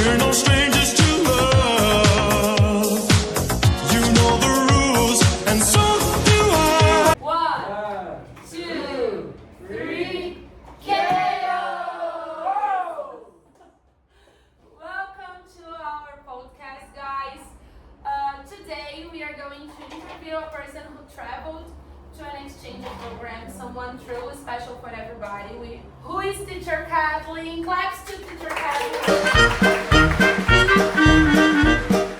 We're no strangers to love. You know the rules, and so do I. 1, 2, 3, KO! Welcome to our podcast, guys. Today we are going to interview a person who traveled to an exchange program, someone truly special for everybody. Who is teacher Kathleen? Claps to teacher Kathleen.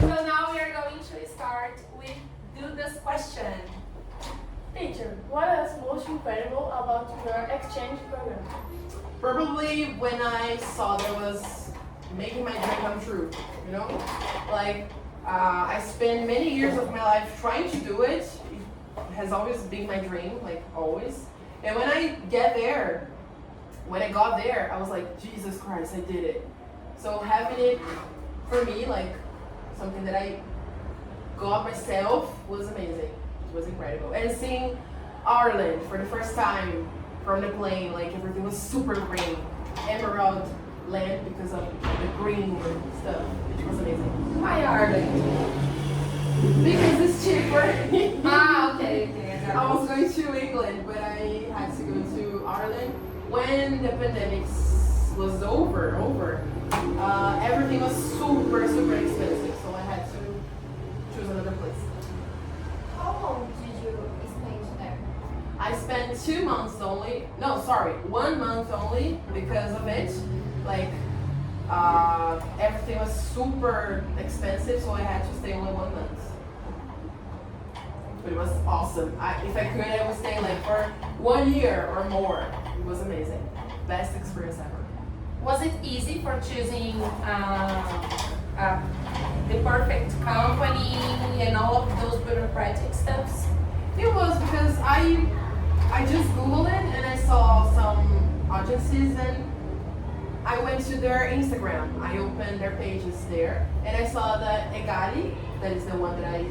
So now we are going to start with do this question. Teacher, what is most incredible about your exchange program? Probably when I saw that was making my dream come true, you know? Like, I spent many years of my life trying to do it. It has always been my dream, like always. And when I got there, I was like, Jesus Christ, I did it. So having it for me, like something that I got myself, was amazing. It was incredible. And seeing Ireland for the first time from the plane, like everything was super green, emerald land because of the green stuff. It was amazing. Why Ireland? Because it's cheaper. Okay. I was going to England, but I had to go to Ireland when the pandemic was over. Everything was super expensive, so I had to choose another place. How long did you spend there? I spent 2 months only. No, sorry, 1 month only because of it. Like, everything was super expensive, so I had to stay only 1 month. But it was awesome. If I could, I would stay like for 1 year or more. It was amazing. Best experience ever. Was it easy for choosing the perfect company and all of those bureaucratic stuffs? It was because I just Googled it and I saw some agencies and I went to their Instagram. I opened their pages there and I saw that Egari, that is the one that I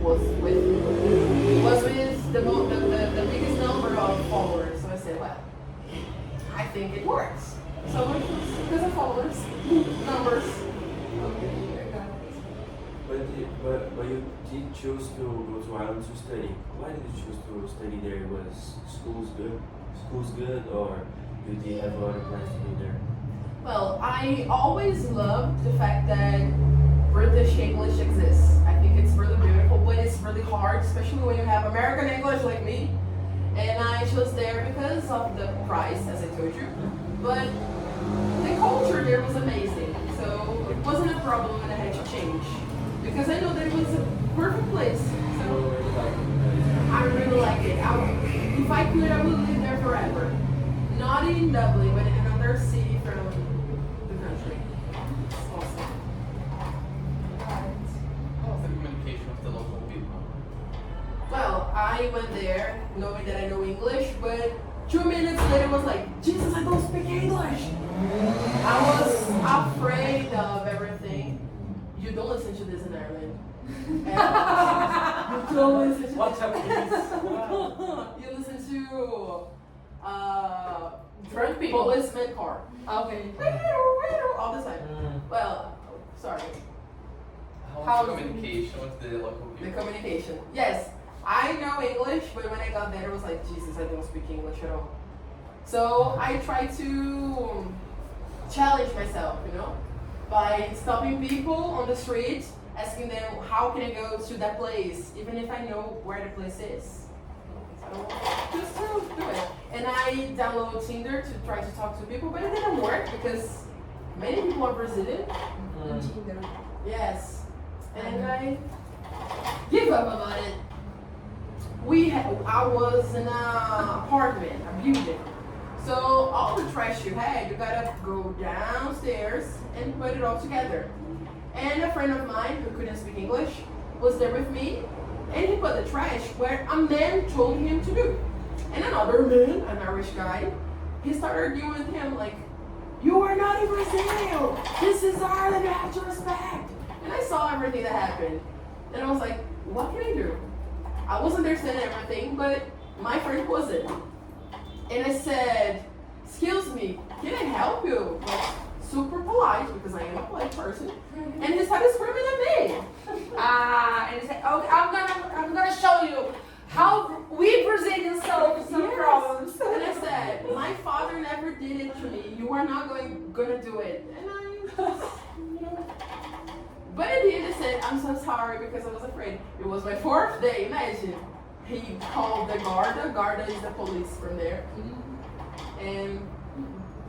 was with the biggest number of followers. So I said, well, I think it works. So it was because of followers, numbers. Okay, I got it. But you did choose to go to Ireland to study. Why did you choose to study there? Was schools good, or you did have other plans to go there? Well, I always loved the fact that British English exists. I think it's really beautiful, but it's really hard, especially when you have American English like me. And I chose there because of the price, as I told you. But the culture there was amazing, so it wasn't a problem when I had to change. Because I know that it was a perfect place. So I really like it. If I could, I would live there forever. Not in Dublin, but in another city from the country. It's awesome. How was the communication with the local people? Well, I went there knowing that I know English, but 2 minutes later I was like, Jesus, I don't speak English. I was afraid of everything. You don't listen to this in Ireland. You don't listen to What's up, please? You listen to drunk people, policeman car. Okay. All the time. Well, sorry. How was the communication with the local people? The communication. Yes, I know English, but when I got there, it was like, Jesus, I don't speak English at all. So I tried to challenge myself, you know, by stopping people on the street, asking them, how can I go to that place, even if I know where the place is. So just to do it. And I downloaded Tinder to try to talk to people, but it didn't work because many people are Brazilian. Yes. And I give up about it. I was in an apartment, a building. So all the trash you had, you gotta go downstairs and put it all together. And a friend of mine who couldn't speak English was there with me, and he put the trash where a man told him to do. And another man, an Irish guy, he started arguing with him like, you are not in Brazil! This is Ireland, you have to respect! And I saw everything that happened. And I was like, what can I do? I wasn't understanding everything, but my friend wasn't. And I said, excuse me, can I help you? Like, super polite. polite because I am a polite person. And he started screaming at me. And he said, okay, I'm gonna show you how we Brazilians solve some Yes. problems. And I said, my father never did it to me. You are not gonna do it. And but at the end I said, I'm so sorry because I was afraid. It was my 4th day, imagine. He called the Garda. Garda is the police from there. And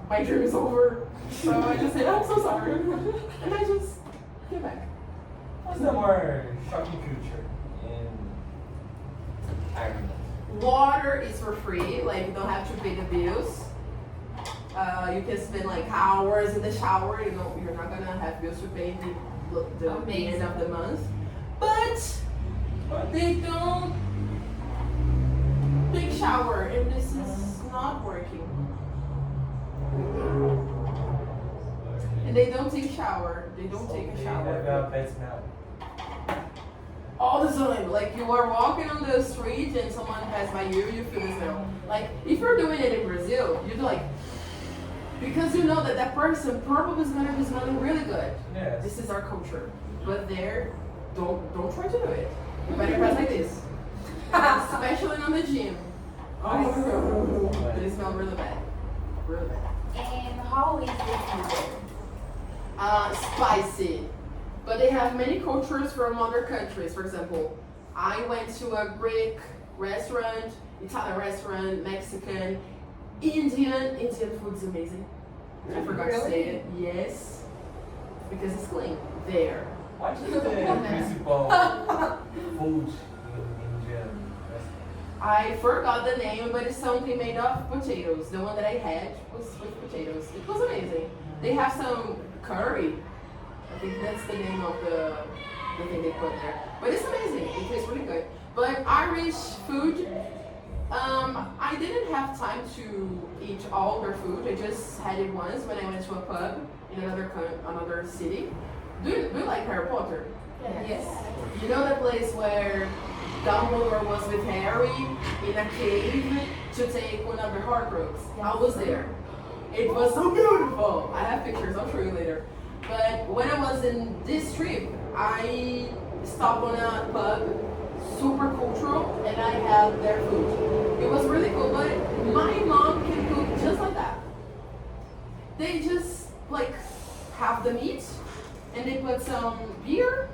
my dream is over. So I just said, I'm so sorry. And I just came back. What's the more shocking culture in Ireland? Water is for free, like you don't have to pay the bills. You can spend like hours in the shower, you know, you're not gonna have bills to pay the end of the month. But they don't take shower, and this is not working. And they don't take shower. They don't take a They shower. have a bad smell. All the time. Like you are walking on the street and someone passed by you, you feel the smell. Like if you're doing it in Brazil, you're like, because you know that that person probably is gonna be smelling really good. Yes. This is our culture. But there, don't try to do it. You better pass like this. Especially on the gym. They smell really bad. Really bad. And how is the food? Spicy. But they have many cultures from other countries. For example, I went to a Greek restaurant, Italian restaurant, Mexican, Indian. Indian food's amazing. I forgot to say it. Yes. Because it's clean. There. What is the principal food in Indian restaurant? I forgot the name, but it's something made of potatoes. The one that I had was with potatoes. It was amazing. They have some curry. I think that's the name of the thing they put there. But it's amazing. It tastes really good. But Irish food, I didn't have time to eat all their food. I just had it once when I went to a pub in another city. Do you like Harry Potter? Yes. You know the place where Dumbledore was with Harry in a cave to take one of the Horcruxes? I was there. It was so beautiful. I have pictures, I'll show you later. But when I was in this trip, I stopped on a pub, super cultural, and I had their food. It was really cool, but my mom can cook just like that. They just like have the meat, and they put some beer,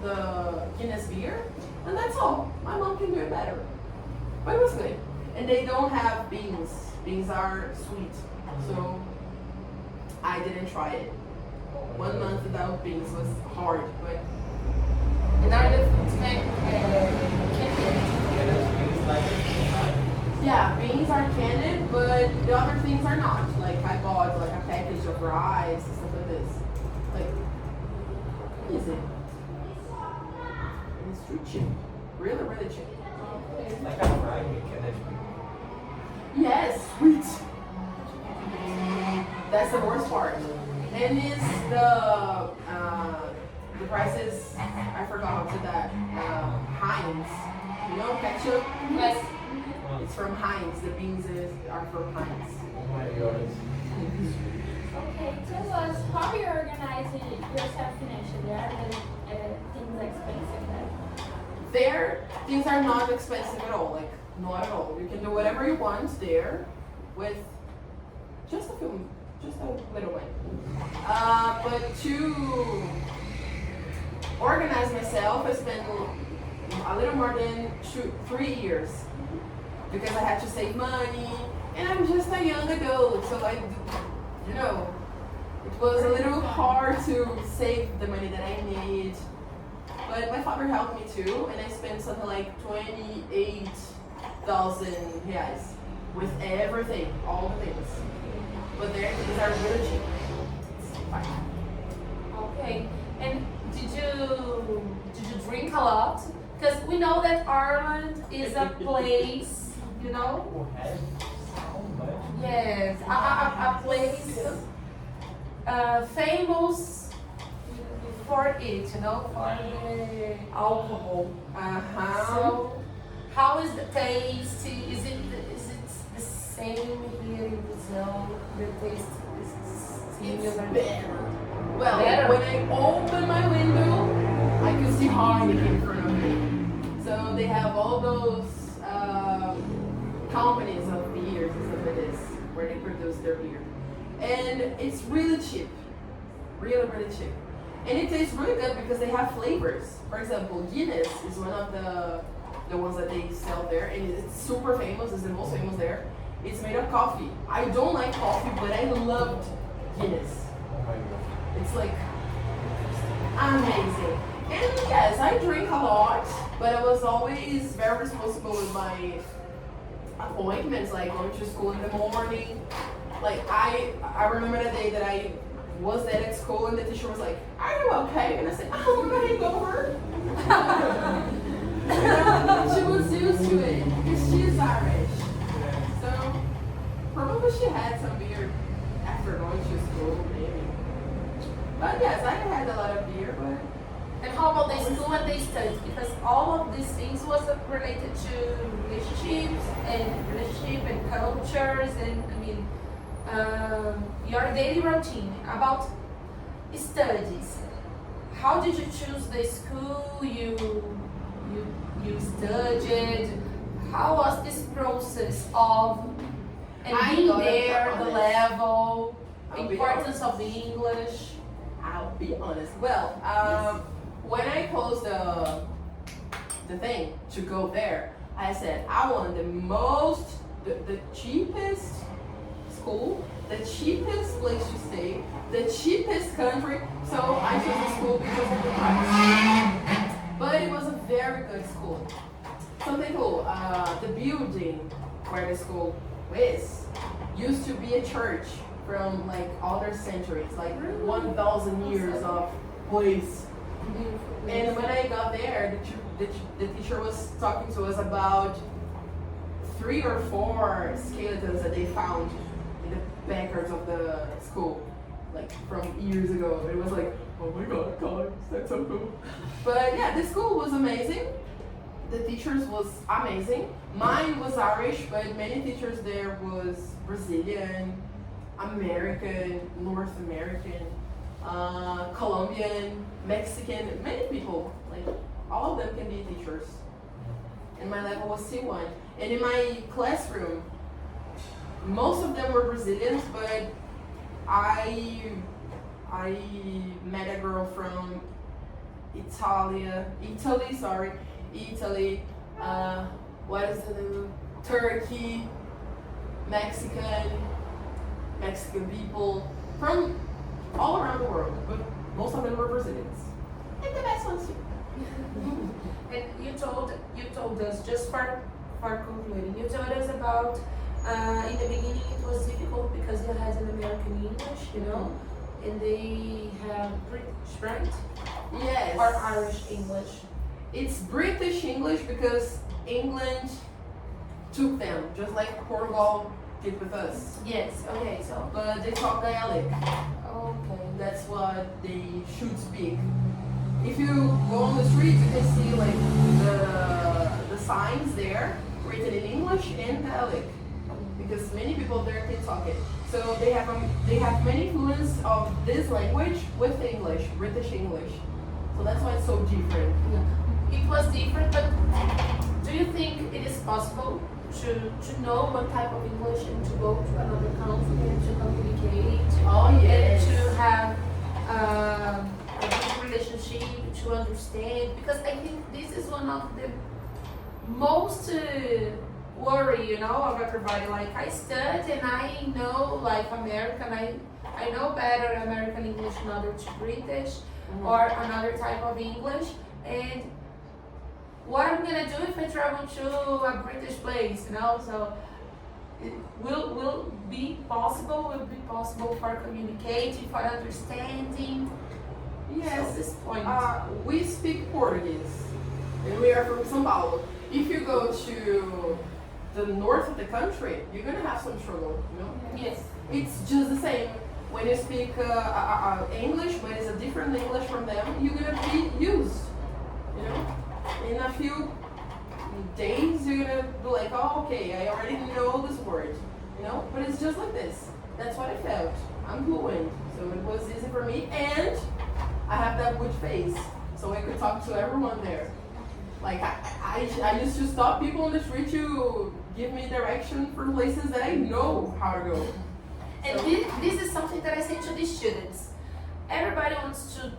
the Guinness beer, and that's all. My mom can do it better. But it was good. And they don't have beans. Beans are sweet. So I didn't try it. 1 month without beans was hard, but And are the foods made yeah, beans are canned, but the other things are not. Like I bought like a package of rice and stuff like this. Like, easy. And it's too cheap. Really, really cheap. Like a fry, we can actually. Yes, sweet. That's the worst part. And it's the prices, I forgot how to say that, Heinz. You know ketchup? Yes. It's from Heinz. The beans are from Heinz. Oh my god. Okay, tell us how you organize yourself financially. Are things expensive there? There, things are not expensive at all. Like, not at all. You can do whatever you want there with just a little one. But to organize myself, I spent a little more than 3 years because I had to save money, and I'm just a young adult, so it was a little hard to save the money that I need. But my father helped me too, and I spent something like 28,000 reais with everything, all the things. But these are really cheap. It's fine. Okay. And did you drink a lot? Because we know that Ireland is a place, you know? Who has so much? Yes, a place famous for it, you know, for the alcohol. So, how is the taste? Is it the same here in Brazil? The taste is It's similar? better. I opened my window, I could see Heineken in front of me. So they have all those companies of beers and stuff like this, where they produce their beer. And it's really cheap. Really, really cheap. And it tastes really good because they have flavors. For example, Guinness is one of the ones that they sell there, and it's super famous, it's the most famous there. It's made of coffee. I don't like coffee, but I loved Guinness. Oh my god. It's like amazing. And yes, I drink a lot, but I was always very responsible with my appointments, like going to school in the morning. Like I remember the day that I was there at school and the teacher was like, "Are you okay?" And I said, "Oh, I'm a hangover." She was used to it because she is Irish. So probably she had some beer after going to school, maybe. But yes, I had a lot of beer, but. And how about the school and the studies? Because all of these things was related to relationships and cultures and I mean your daily routine. About studies, how did you choose the school you studied? How was this process of I being gotta be there, the honest. level, I'll be importance honest. of the English? I'll be honest. Well, when I closed the thing to go there, I said I want the cheapest school, the cheapest place to stay, the cheapest country. So I chose the school because of the price. But it was a very good school. Something cool. The building where the school is used to be a church from like other centuries, like 1,000 years of place. And when I got there, the teacher was talking to us about 3 or 4 skeletons that they found in the backers of the school, like from years ago. It was like, oh my god, guys, that's so cool. But yeah, the school was amazing. The teachers was amazing. Mine was Irish, but many teachers there was Brazilian, American, North American, Colombian, Mexican, many people, like all of them can be teachers. And my level was C1. And in my classroom, most of them were Brazilians, but I met a girl from Italy, what is the name? Turkey, Mexican people from all around the world, but most of them were Brazilians. And the best ones too. And you told us, just for concluding, you told us about in the beginning it was difficult because you had an American English, you know, and they have British, right? Yes. Or Irish English. It's British English because England took them, just like Portugal did with us. Yes. Okay. So. But they talk Gaelic. Okay. That's what they should speak. If you go on the street, you can see like the signs there written in English and Gaelic, because many people there can talk it. So they have many influence of this language with English, British English. So that's why it's so different. It was different, but do you think it is possible to know what type of English and to go to another country and to communicate? Oh yes. And to have a good relationship, to understand? Because I think this is one of the most worry, you know, of everybody. Like I study and I know like American, I know better American English than other to British or another type of English. And what I'm gonna do if I travel to a British place, you know? So it will be possible for communicating, for understanding. Yes. So this point. We speak Portuguese, and we are from São Paulo. If you go to the north of the country, you're gonna have some trouble, you know? Yes. It's just the same. When you speak English, but it's a different English from them, you're gonna be used, you know? In a few days, you're gonna be like, oh, okay, I already know this word, you know? But it's just like this. That's what I felt. I'm fluent, so it was easy for me, and I have that good face, so I could talk to everyone there. Like I used to stop people on the street to give me direction for places that I know how to go. And this is something that I say to the students. Everybody wants to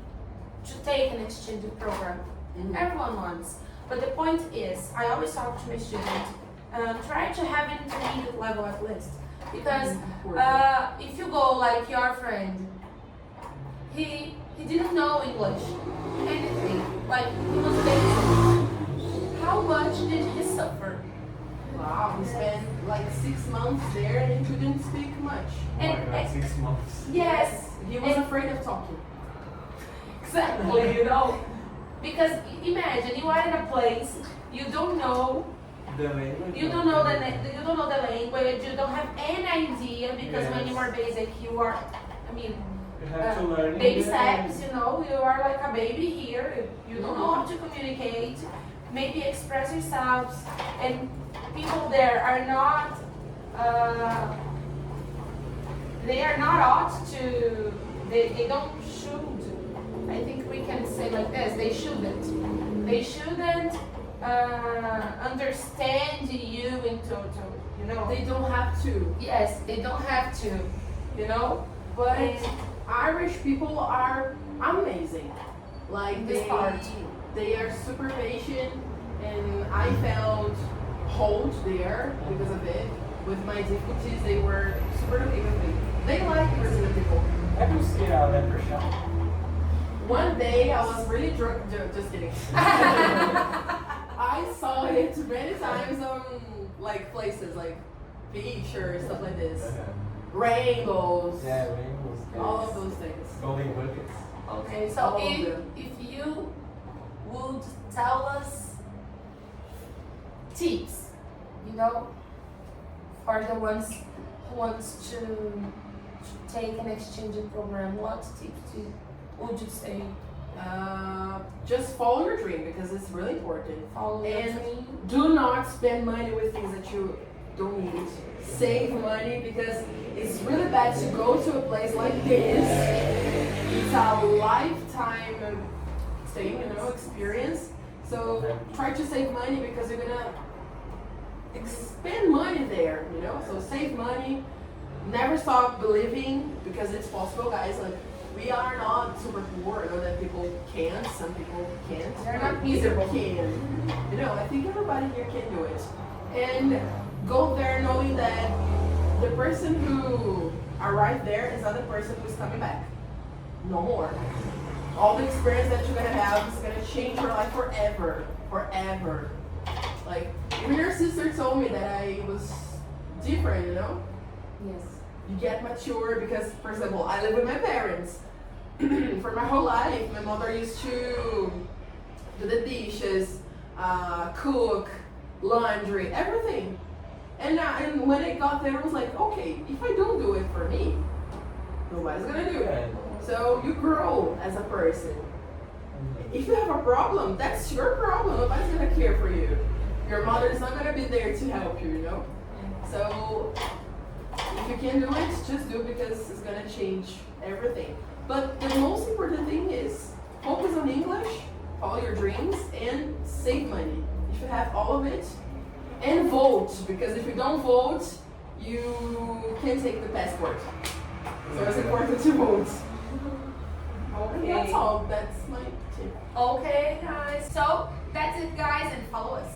take an exchange program. Mhm. Everyone wants. But the point is, I always talk to my students, try to have an intermediate level at least. Because if you go like your friend, he didn't know English, anything. Like he was basic. How much did he suffer? Wow, he spent like 6 months there and he couldn't speak much. Oh my God, 6 months. Yes, He was and- afraid of talking. exactly, you know. Because imagine you are in a place you don't know, The language. you don't know the language, you don't have any idea because when you are basic you are, I mean, You have to learn baby English. steps, you know, you are like a baby here, you don't know how to communicate, maybe express yourselves, and people there are not, they are not ought to, they don't should, I think we can say like this, they shouldn't understand you in total, you know. They don't have to. Yes, they don't have to, you know. But And- Irish people are amazing. Like This part. they are super patient, and I felt hold there because of it. With my difficulties, they were super okay with me. They like Brazilian people. É que você a leprechaun? One day I was really drunk. Just kidding. I saw it many times on like places like beach or stuff like this. Rainbows. Yeah, rainbows. All of those things. Golden buckets. Okay, so All of if them. you would tell us tips, you know, for the ones who wants to take an exchange program, what tips would you say? Just follow your dream because it's really important. Follow your And dream. do not spend money with things that you don't need. Save money because it's really bad to go to a place like this. It's a lifetime thing, you know, experience. So try to save money because you're gonna spend money there, you know. So save money. Never stop believing because it's possible, guys. Like we are not super poor. I know that people can't. Some people can't. They're not But miserable. we can. You know, I think everybody here can do it. And go there knowing that the person who arrived there is not the person who's coming back. No more. All the experience that you're gonna have is gonna change your life forever. Forever. Like, even your sister told me that I was different, you know? Yes. You get mature because, for example, I live with my parents. For my whole life, my mother used to do the dishes, cook, laundry, everything. And when I got there, I was like, okay, if I don't do it for me, nobody's gonna do it. So you grow as a person. If you have a problem, that's your problem. Nobody's gonna care for you. Your mother is not gonna be there to help you, you know? So if you can do it, just do it because it's gonna change everything. But the most important thing is focus on English, follow your dreams, and save money. If you have all of it, and vote, because if you don't vote, you can't take the passport. So it's important to vote. Okay. That's all. That's my tip. Okay, guys. So that's it, guys, and follow us.